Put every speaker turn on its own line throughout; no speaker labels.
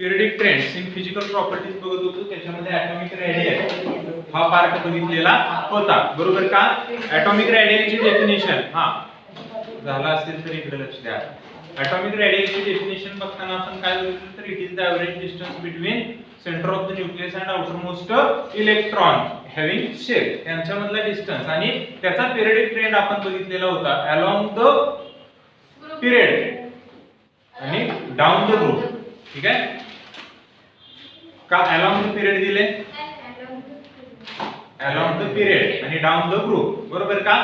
Periodic trends in physical properties बघत होतो. त्याच्यामध्ये ॲटॉमिक रेडियल हा पार्ट बघितलेला होता, बरोबर का? ॲटॉमिक रेडियलची डेफिनेशन झाला असेल तर इकडे लक्ष द्या. ॲटॉमिक रेडियलची डेफिनेशन बघताना आपण काय बघितलं तर it is the average distance between centre of the nucleus and outermost electron having shell, यांच्यामधला डिस्टन्स आणि त्याचा पिरियडिक ट्रेंड आपण बघितलेला होता अलोंग द पिरियड आणि डाऊन द ग्रुप. ठीक आहे का? अलोंग द पिरियड दिले, अलोंग द पिरियड आणि डाऊन द ग्रुप, बरोबर का?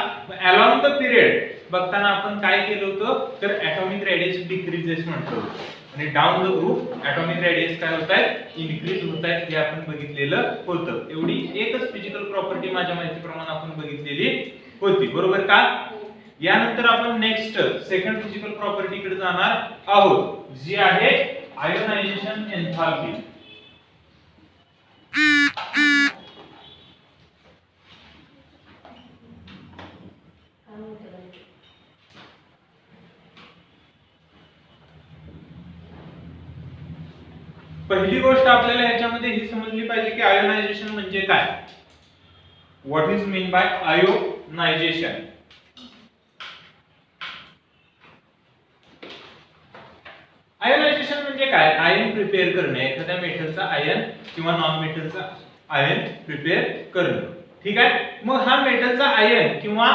अलोंग द पिरियड बघताना आपण काय केलं होतं तर ॲटॉमिक रेडियस डिक्रीजेस म्हटलं होतं आणि down the group atomic radius काय होत आहेत, इनक्रीज होत आहेत, हे आपण बघितलेलं होतं. एवढी एकच फिजिकल प्रॉपर्टी माझ्या माहितीप्रमाणे आपण बघितलेली होती, बरोबर का? यानंतर आपण नेक्स्ट सेकंड फिजिकल प्रॉपर्टी कडे जाणार आहोत, जी आहे आयोनायझेशन एन्थाल्पी. पहिली गोष्ट आपल्याला याच्यामध्ये ही समजली पाहिजे की आयोनायझेशन म्हणजे काय. What is mean by ionisation? Ionisation म्हणजे काय? आयन प्रिपेअर करणे, एखाद्या मेटलचा आयन किंवा नॉन मेटलचा आयन प्रिपेअर करणे. ठीक आहे. मग हा मेटलचा आयन किंवा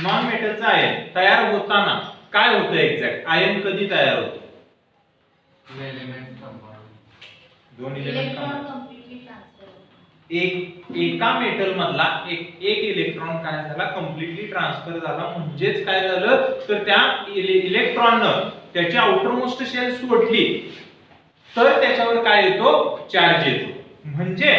नॉन मेटलचा आयन तयार होताना काय होतं एक्झॅक्ट? आयन कधी तयार होतं? दोन इलेक्ट्रॉन एका मेटल मधला एक इलेक्ट्रॉन काय झाला, कम्प्लिटली ट्रान्सफर झाला. म्हणजेच काय झालं तर त्या इलेक्ट्रॉननं त्याची आउटरमोस्ट शेल सोडली तर त्याच्यावर काय येतो, चार्ज येतो. म्हणजे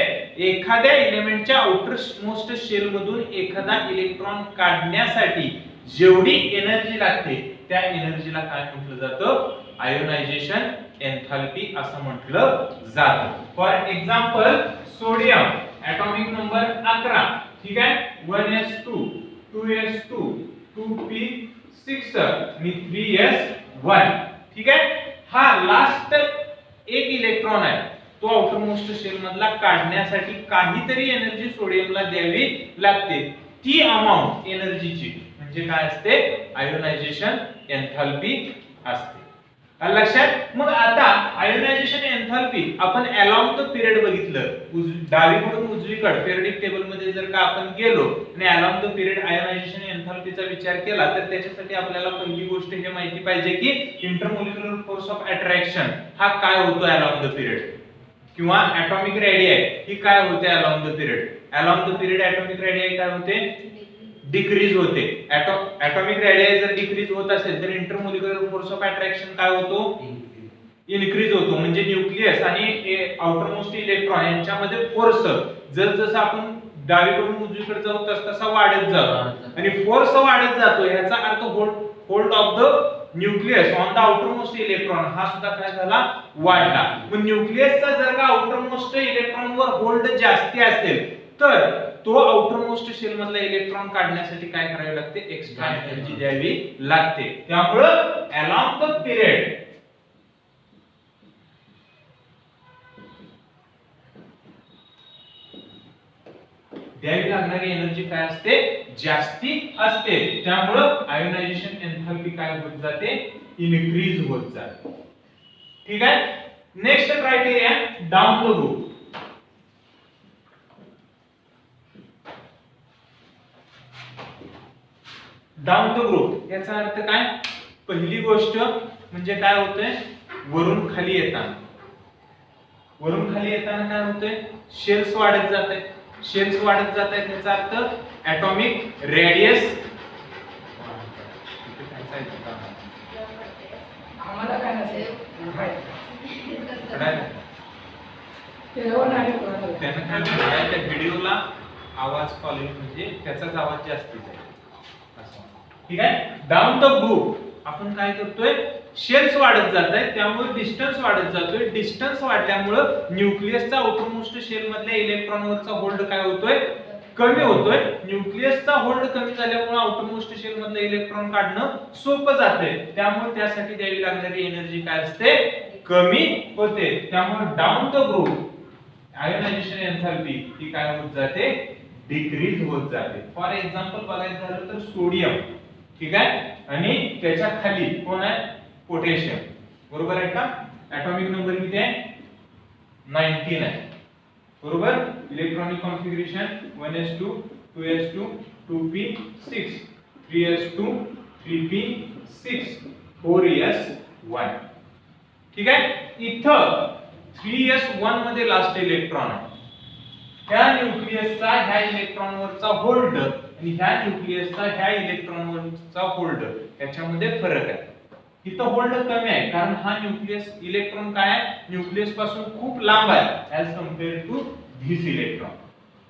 एखाद्या एलिमेंटच्या आउटरमोस्ट शेल मधून एखादा इलेक्ट्रॉन काढण्यासाठी जेवढी एनर्जी लागते त्या एनर्जीला काय म्हटलं जातं, आयोनायझेशन एन्थाल्पी असं म्हटलं जातं. For example sodium atomic number 11. ठीक आहे. 1s2 2s2 2p6 आणि 3s1. ठीक आहे. हा लास्ट एक इलेक्ट्रॉन आहे, तो आउटरमोस्ट शेल मधला काढण्यासाठी काहीतरी एनर्जी सोडियमला द्यावी लागते. ती अमाउंट एनर्जीची म्हणजे काय असते, आयोनायझेशन एन्थाल्पी असते. लक्षात. मग आता आयोनायझेशन एन्थाल्पी आपण अलोंग द पिरियड बघितलं, डावीकडून उजवीकडे पिरियडिक टेबल मध्ये जर का आपण गेलो आणि अलोंग द पिरियड आयोनायझेशन एन्थाल्पीचा विचार केला तर त्याच्यासाठी आपल्याला पहिली गोष्ट हे माहिती पाहिजे की इंटरमोलिक्युलर फोर्स ऑफ अट्रॅक्शन हा काय होतो अलोंग द पिरियड, किंवा ॲटॉमिक रेडियाई ही काय होते along the period. Along the period atomic radii काय होते, डिक्रीज होते. ॲटॉमिक रेडियाई जर डिक्रीज होत असेल तर इंटरमोलिक्युलर फोर्स ऑफ अट्रॅक्शन काय होतो, इनक्रीज होतो. म्हणजे न्यूक्लियस आणि आउटरमोस्ट इलेक्ट्रॉन यांच्यामध्ये फोर्स जसं आपण डावीकडून उजवीकडे जाऊ तसा वाढत जातो आणि फोर्स वाढत जातो. याचा अर्थ hold of the nucleus on the outermost electron हा सुद्धा काय झाला, वाढला. मग न्यूक्लियसचा जर का आउटरमोस्ट इलेक्ट्रॉन वर होल्ड जास्ती असेल तर तो आउटरमोस्ट शेल मधला इलेक्ट्रॉन काढण्यासाठी काय करावे लागते, एक्स्ट्रा एनर्जी द्यावी लागते. त्यामुळे अलोंग द पिरियड द्यावी लागणारी एनर्जी काय असते, जास्ती असते. त्यामुळे आयोनायझेशन एन्थाल्पी काय होत जाते, इनक्रीज होत जाते. ठीक आहे. Next criteria down the group. Down the group याचा अर्थ काय, पहिली गोष्ट म्हणजे काय होतंय, वरून खाली येताना काय होतंय, शेल्स वाढत जात आहेत. शेल्स वाढत जात आहेत याचा अर्थ ॲटॉमिक रेडियस व्हिडिओला आवाज क्वालिटी म्हणजे त्याचाच आवाज जास्तीच आहे. ठीक आहे. डाऊन द ग्रुप आपण काय करतोय, शेल्स वाढत जात आहेत त्यामुळे डिस्टन्स वाढत जातोय. डिस्टन्स वाढल्यामुळे न्यूक्लियसचा आउटरमोस्ट शेल मधल्या इलेक्ट्रॉनवरचा होल्ड काय होतोय, कमी होतोय. न्यूक्लियसचा होल्ड कमी झाल्यामुळे आउटरमोस्ट शेल मधले इलेक्ट्रॉन काढणं सोपं जातंय. त्यामुळे त्यासाठी द्यावी लागणारी एनर्जी काय असते, कमी होते. त्यामुळे down the group ionization enthalpy ही काय होत जाते, डिक्रीज होत जाते. फॉर एक्झाम्पल बघायचं झालं तर सोडियम, ठीक आहे, आणि त्याच्या खाली कोण आहे, पोटॅशियम, बरोबर आहे का. ऍटॉमिक नंबर किती आहे, 19 आहे, बरोबर. Electronic configuration 1s2 2s2 2p6 3s2 3p6 4s1, ठीक आहे. इथं 3s1 मध्ये लास्ट इलेक्ट्रॉन आहे. ह्या न्यूक्लियसचा ह्या इलेक्ट्रॉनवरचा होल्ड आणि ह्या न्यूक्लियसचा ह्या इलेक्ट्रॉनवरचा होल्ड याच्यामध्ये फरक आहे. इथं होल्ड कमी आहे कारण हा न्यूक्लियस इलेक्ट्रॉन काय आहे, न्यूक्लियस पासून खूप लांब आहे as compare to this electron.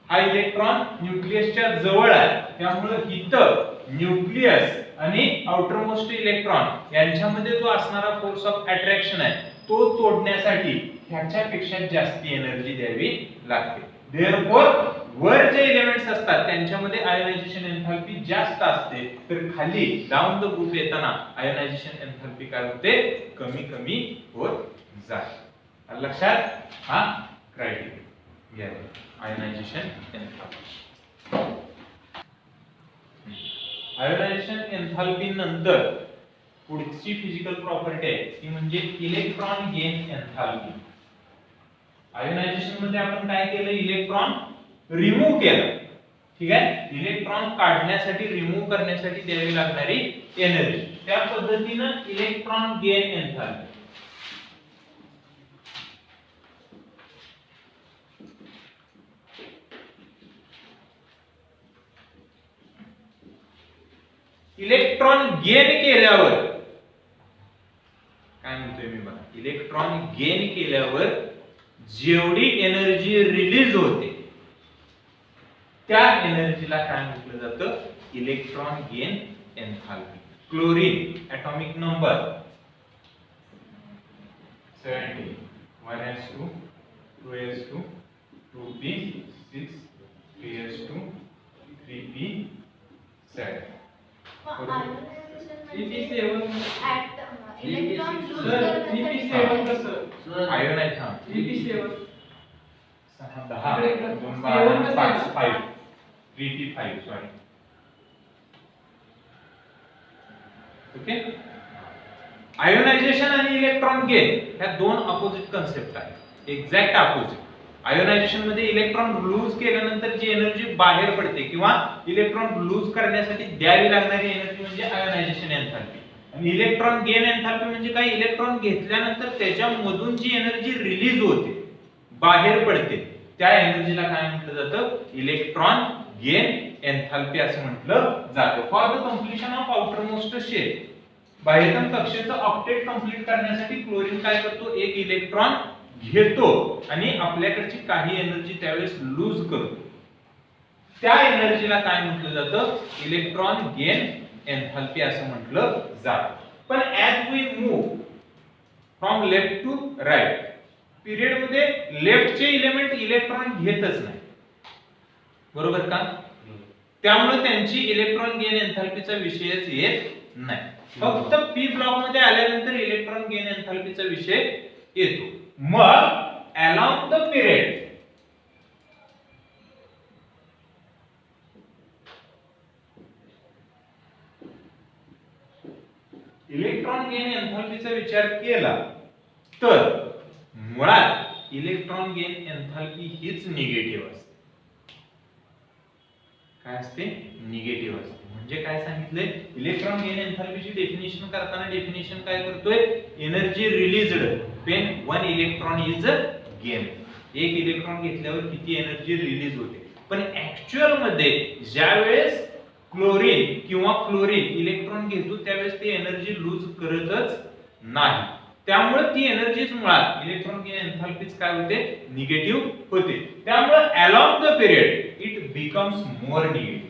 हा इलेक्ट्रॉन न्यूक्लियसच्या जवळ आहे, त्यामुळे इथं न्यूक्लियस आणि आउटर मोस्ट इलेक्ट्रॉन यांच्यामध्ये जो असणारा फोर्स ऑफ अट्रॅक्शन आहे तो तोडण्यासाठी ह्याच्यापेक्षा जास्त एनर्जी द्यावी लागते. देअरफॉर वर जे एलिमेंट्स असतात त्यांच्यामध्ये आयोनायझेशन एन्थाल्पी जास्त असते, तर खाली डाऊन द ग्रुप येताना आयोनायझेशन एन्थाल्पी काय होते, कमी कमी होत जाते. लक्षात, हा criteria ionisation enthalpy. Ionisation enthalpy नंतर पुढची फिजिकल प्रॉपर्टी आहे ती म्हणजे इलेक्ट्रॉन गेन एन्थाल्पी. आयोनायझेशन मध्ये आपण काय केलं, इलेक्ट्रॉन रिमूव्ह केलं, ठीक आहे. इलेक्ट्रॉन काढण्यासाठी, रिमूव्ह करण्यासाठी द्यावी लागणारी एनर्जी, त्या पद्धतीनं electron gain enthalpy. Electron gain केल्यावर काय म्हणतोय मी बघा, इलेक्ट्रॉन गेन केल्यावर जेवढी एनर्जी रिलीज होते त्या एनर्जीला काय म्हटलं जातं, electron gain enthalpy. Chlorine atomic number 17 1s2 2s2 2p6 3s2 3p7. Ionisation आणि इलेक्ट्रॉन गेन ह्या दोन अपोजिट कन्सेप्ट आहेत, एक्झॅक्ट अपोजिट. आयोनायझेशन मध्ये इलेक्ट्रॉन लूज केल्यानंतर जी एनर्जी बाहेर पडते किंवा इलेक्ट्रॉन लूज करण्यासाठी द्यावी लागणारी एनर्जी म्हणजे आयोनायझेशन एन्थाल्पी. आणि इलेक्ट्रॉन गेन एन्थाल्पी म्हणजे काय, इलेक्ट्रॉन घेतल्यानंतर त्याच्यामधून जी एनर्जी रिलीज होते, बाहेर पडते, त्या एनर्जीला काय म्हटलं जातं, इलेक्ट्रॉन गेन एन्थाल्पी असं म्हटलं जातं. For the completion of outermost shell, बाह्यतम कक्षेचं ऑक्टेट कंप्लीट करण्यासाठी क्लोरीन काय करतो, एक इलेक्ट्रॉन घेतो आणि आपल्याकडची काही एनर्जी त्यावेळेस लूज करतो. त्या एनर्जीला काय म्हटलं जातं, इलेक्ट्रॉन गेन एन्थाल्पी असं म्हटलं जातं. पण as we move from left to right period मध्ये लेफ्टचे एलिमेंट इलेक्ट्रॉन घेतच नाही, बरोबर का. त्यामुळे त्यांची इलेक्ट्रॉन गेन एन्थाल्पीचा विषयच येत नाही. फक्त पी ब्लॉक मध्ये आल्यानंतर इलेक्ट्रॉन गेन एन्थाल्पीचा विषय येतो. मग along the period electron gain एन्थाल्पीचा विचार केला तर मुळात इलेक्ट्रॉन गेन एन्थाल्पी हीच निगेटिव्ह असते. काय असते, निगेटिव्ह असते. म्हणजे काय सांगितलंय, इलेक्ट्रॉन गेन एन्थाल्पीची डेफिनेशन करताना डेफिनेशन काय करतोय, energy released when one electron is gain. एक इलेक्ट्रॉन घेतल्यावर किती एनर्जी रिलीज होते. पण ऍक्च्युअल मध्ये ज्यावेळेस क्लोरीन किंवा फ्लोरीन इलेक्ट्रॉन घेतो त्यावेळेस ती एनर्जी लूज करतच नाही. त्यामुळे ती एनर्जीच मुळात इलेक्ट्रॉन गेन एन्थाल्पीच काय होते, निगेटिव्ह होते. त्यामुळे along the period it becomes more negative.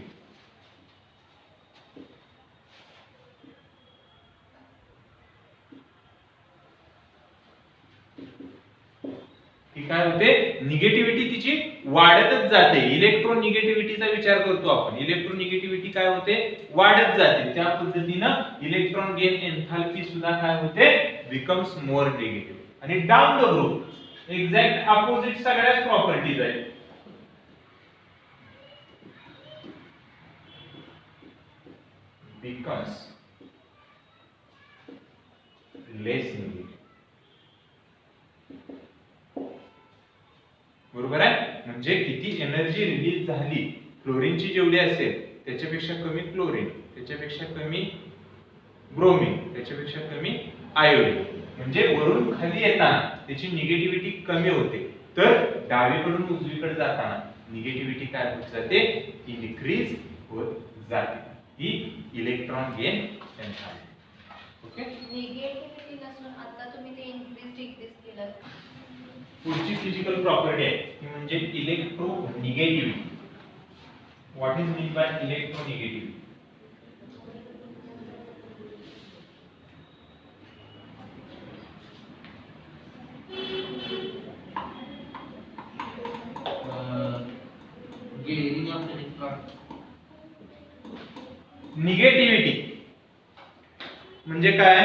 ती काय होते, निगेटिव्हिटी तिची वाढतच जाते. इलेक्ट्रोनिगेटिव्हिटीचा विचार करतो आपण, इलेक्ट्रोनिगेटिव्हिटी काय होते, वाढत जाते. त्या पद्धतीनं इलेक्ट्रॉन गेन एन्थाल्पी सुद्धा काय होते, बिकम्स मोर निगेटिव्ह. आणि down the group exact opposite सगळ्याच प्रॉपर्टीज आहेत. becomes less negative. बरोबर आहे. म्हणजे किती एनर्जी रिलीज झाली क्लोरीनची जेवढी असेल त्याच्यापेक्षा कमी क्लोरीन, त्याच्यापेक्षा कमी ब्रोमीन, त्याच्यापेक्षा कमी आयोडीन. म्हणजे वरून खाली येताना त्याची निगेटिव्हिटी कमी होते, तर डावीकडून उजवीकडे जाताना निगेटिव्हिटी काय होत जाते, इनक्रीज होत जाते. ही electron gain enthalpy. Okay,
negativity नसून आता तुम्ही ते इन्क्रीज डिक्रीज केलं.
पुढची फिजिकल प्रॉपर्टी आहे ती म्हणजे electronegativity. What is mean by electronegativity? Negativity म्हणजे काय?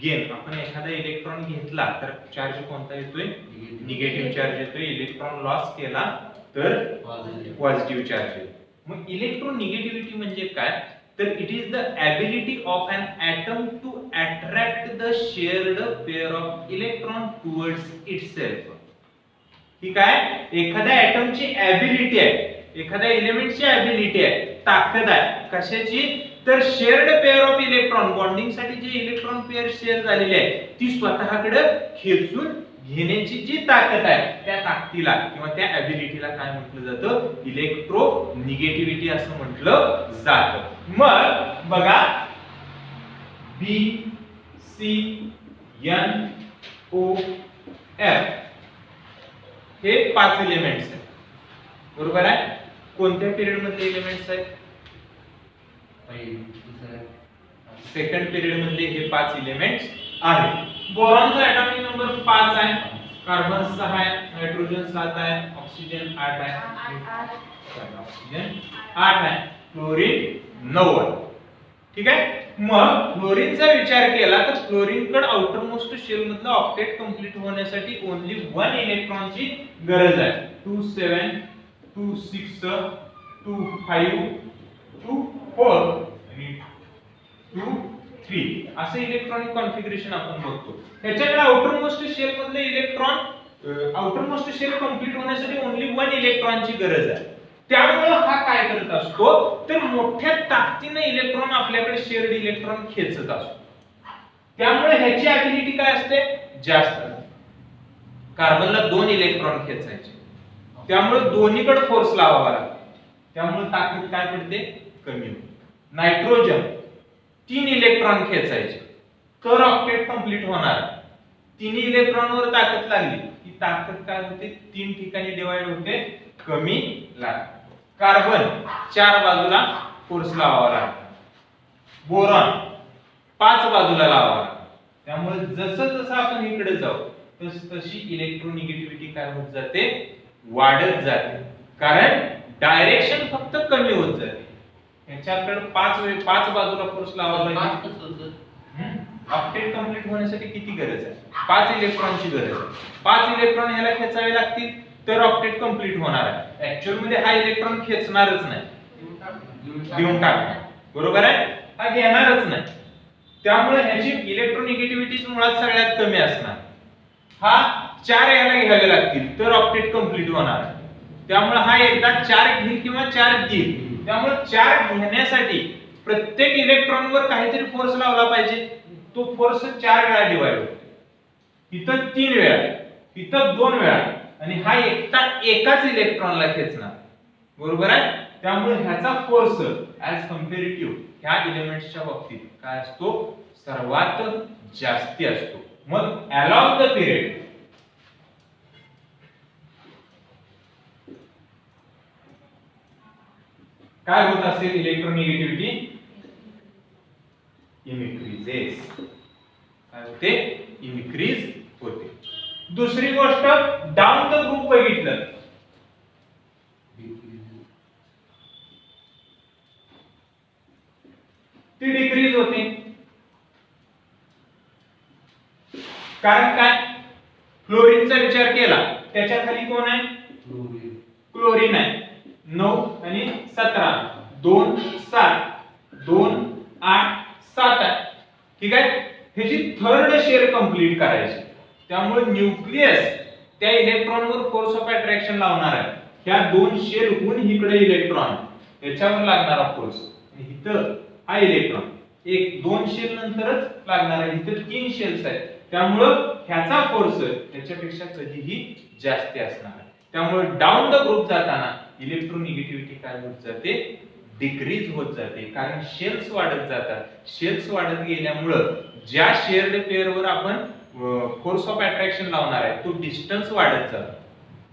गेन. आपण एखादा इलेक्ट्रॉन घेतला तर चार्ज कोणता येतोय? निगेटिव्ह चार्ज येतोय. इलेक्ट्रॉन लॉस केला तर पॉझिटिव्ह चार्ज येतो. मग इलेक्ट्रोनिगेटिव्हिटी म्हणजे काय? तर it is the ability of an atom to attract the shared pair of electron towards itself. ठीक आहे, एखाद्या एटमची एबिलिटी आहे, एखाद्या एलिमेंटची एबिलिटी आहे, ताकद आहे कशाची? तर shared pair of electron, bonding साठी जे इलेक्ट्रॉन पेअर शेअर झालेली आहे ती स्वतःकडे खेचून घेण्याची जी ताकद आहे त्या ताकदीला किंवा त्या एबिलिटीला काय म्हटलं जातं? इलेक्ट्रोनिगेटिव्हिटी असं म्हटलं जातं. मग बघा, B C N O F हे 5 एलिमेंट्स आहेत. बरोबर आहे. कोणत्या पिरियड मधले एलिमेंट्स आहेत? सेकंड पिरियड मधले हे 5 एलिमेंट्स आहेत. बोरॉनचा एटॉमिक नंबर 5 आहे, कार्बन 6 आहे, नायट्रोजन 7 आहे, ऑक्सिजन 8 आहे, ऑक्सिजन 8 आहे, क्लोरीन 9 आहे. ठीक आहे. मग क्लोरीनचा विचार केला तर क्लोरीनकडे आउटर मोस्ट शेल मधलं ऑक्टेट कंप्लीट होण्यासाठी ओन्ली 1 इलेक्ट्रॉनची गरज आहे. 2 7 2 6 2 5 2 4 आणि 2 3 असे इलेक्ट्रॉनिक कॉन्फिगरेशन आपण बघतो. त्याच्याकडे आउटर मोस्ट शेल मधले electron, outermost shell complete होण्यासाठी ओन्ली 1 इलेक्ट्रॉनची गरज आहे. त्यामुळे हा काय करत असतो तर मोठ्या ताकदीने इलेक्ट्रॉन आपल्याकडे शेअर्ड इलेक्ट्रॉन खेचत असतो. त्यामुळे ह्याची ऍबिलिटी काय असते? जास्त असते. कार्बनला 2 इलेक्ट्रॉन खेचायचे, त्यामुळे दोन्हीकडे फोर्स लावावा लागतो, त्यामुळे ताकद काय पडते? कमी होते. नायट्रोजन 3 इलेक्ट्रॉन खेचायचे तर ऑक्टेट कंप्लीट होणार. 3 इलेक्ट्रॉनवर ताकद लागली की ताकद काय होते? 3 ठिकाणी डिवाइड होते, कमी लागते. कार्बन 4 बाजूला फोर्स लावावा लागतो, बोरॉन 5 बाजूला लावावा लागतो. त्यामुळे जसं जसं आपण इकडे जाऊ तशी इलेक्ट्रोनिगेटिव्हिटी काय होत जाते? वाढत जाते. कारण डायरेक्शन फक्त कमी होत जाते. याच्याकडे 5 बाजूला फोर्स लावावा लागेल. ऑक्टेट कंप्लीट होण्यासाठी किती गरज आहे? 5 इलेक्ट्रॉनची गरज आहे. 5 इलेक्ट्रॉन ह्याला खेचावे लागतील तर ऑक्टेट कंप्लीट होणार आहे. ऍक्च्युअल मध्ये हा इलेक्ट्रॉन खेचणारच नाही, देऊन टाकणार. बरोबर आहे, हा घेणारच नाही. त्यामुळे ह्याची इलेक्ट्रोनिगेटिव्हिटी मुळात सगळ्यात कमी असणार. हा 4 याला घ्यावे लागतील तर ऑक्टेट कंप्लीट होणार. त्यामुळे हा एकदा 4 घेईल किंवा 4 देईल. त्यामुळे 4 घेण्यासाठी प्रत्येक इलेक्ट्रॉनवर काहीतरी फोर्स लावला पाहिजे. तो फोर्स 4 वेळा डिवाइड होतो. इथं 3 वेळा, इथं 2 वेळा, आणि हा एकटा एकाच इलेक्ट्रॉनला खेचणार. बरोबर आहे. त्यामुळे ह्याचा फोर्स ऍज कंपॅरेटिव्ह ह्या एलिमेंट्सच्या बाबतीत काय असतो? सर्वात जास्ती असतो. मग अलॉंग द पिरियड काय होत असेल? Electronegativity increases. काय होते? इनक्रीज होते. दुसरी गोष्ट, डाऊन द ग्रुप बघितलं ती डिक्रीज होते. कारण काय, फ्लोरीनचा विचार केला त्याच्या खाली कोण आहे, क्लोरीन आहे. 9 आणि 17 2 7 2 8 7 आहे. ठीक आहे, ह्याची थर्ड शेल कंप्लीट करायची. त्यामुळे न्यूक्लियस त्या इलेक्ट्रॉनवर फोर्स ऑफ अट्रॅक्शन लावणार आहे. ह्या दोन शेल होऊन इकडे इलेक्ट्रॉन याच्यावर लागणारा फोर्स, इथं हा इलेक्ट्रॉन एक 2 शेल नंतरच लागणार आहे. इथे 3 शेल्स आहेत, त्यामुळं ह्याचा फोर्स त्याच्यापेक्षा कधीही जास्त असणार आहे. त्यामुळे डाऊन द ग्रुप जाताना इलेक्ट्रोनिगेटिव्हिटी काय होत जाते, डिक्रीज होत जाते. कारण शेल्स वाढत जातात. शेल्स वाढत गेल्यामुळं ज्या शेअर्ड पेअरवर आपण फोर्स ऑफ अट्रॅक्शन लावणार आहे तो डिस्टन्स वाढत जातो.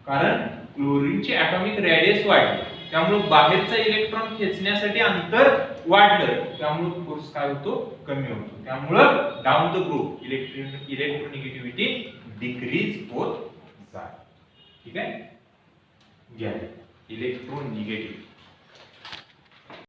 कारण क्लोरीनची ॲटॉमिक रेडियस वाढली, त्यामुळे बाहेरचा इलेक्ट्रॉन खेचण्यासाठी अंतर वाढलं, त्यामुळे फोर्स काय होतो, कमी होतो. त्यामुळे down the group electronegativity decrease होत जाते. ठीक आहे, घ्या इलेक्ट्रोनिगेटिव्हिटी.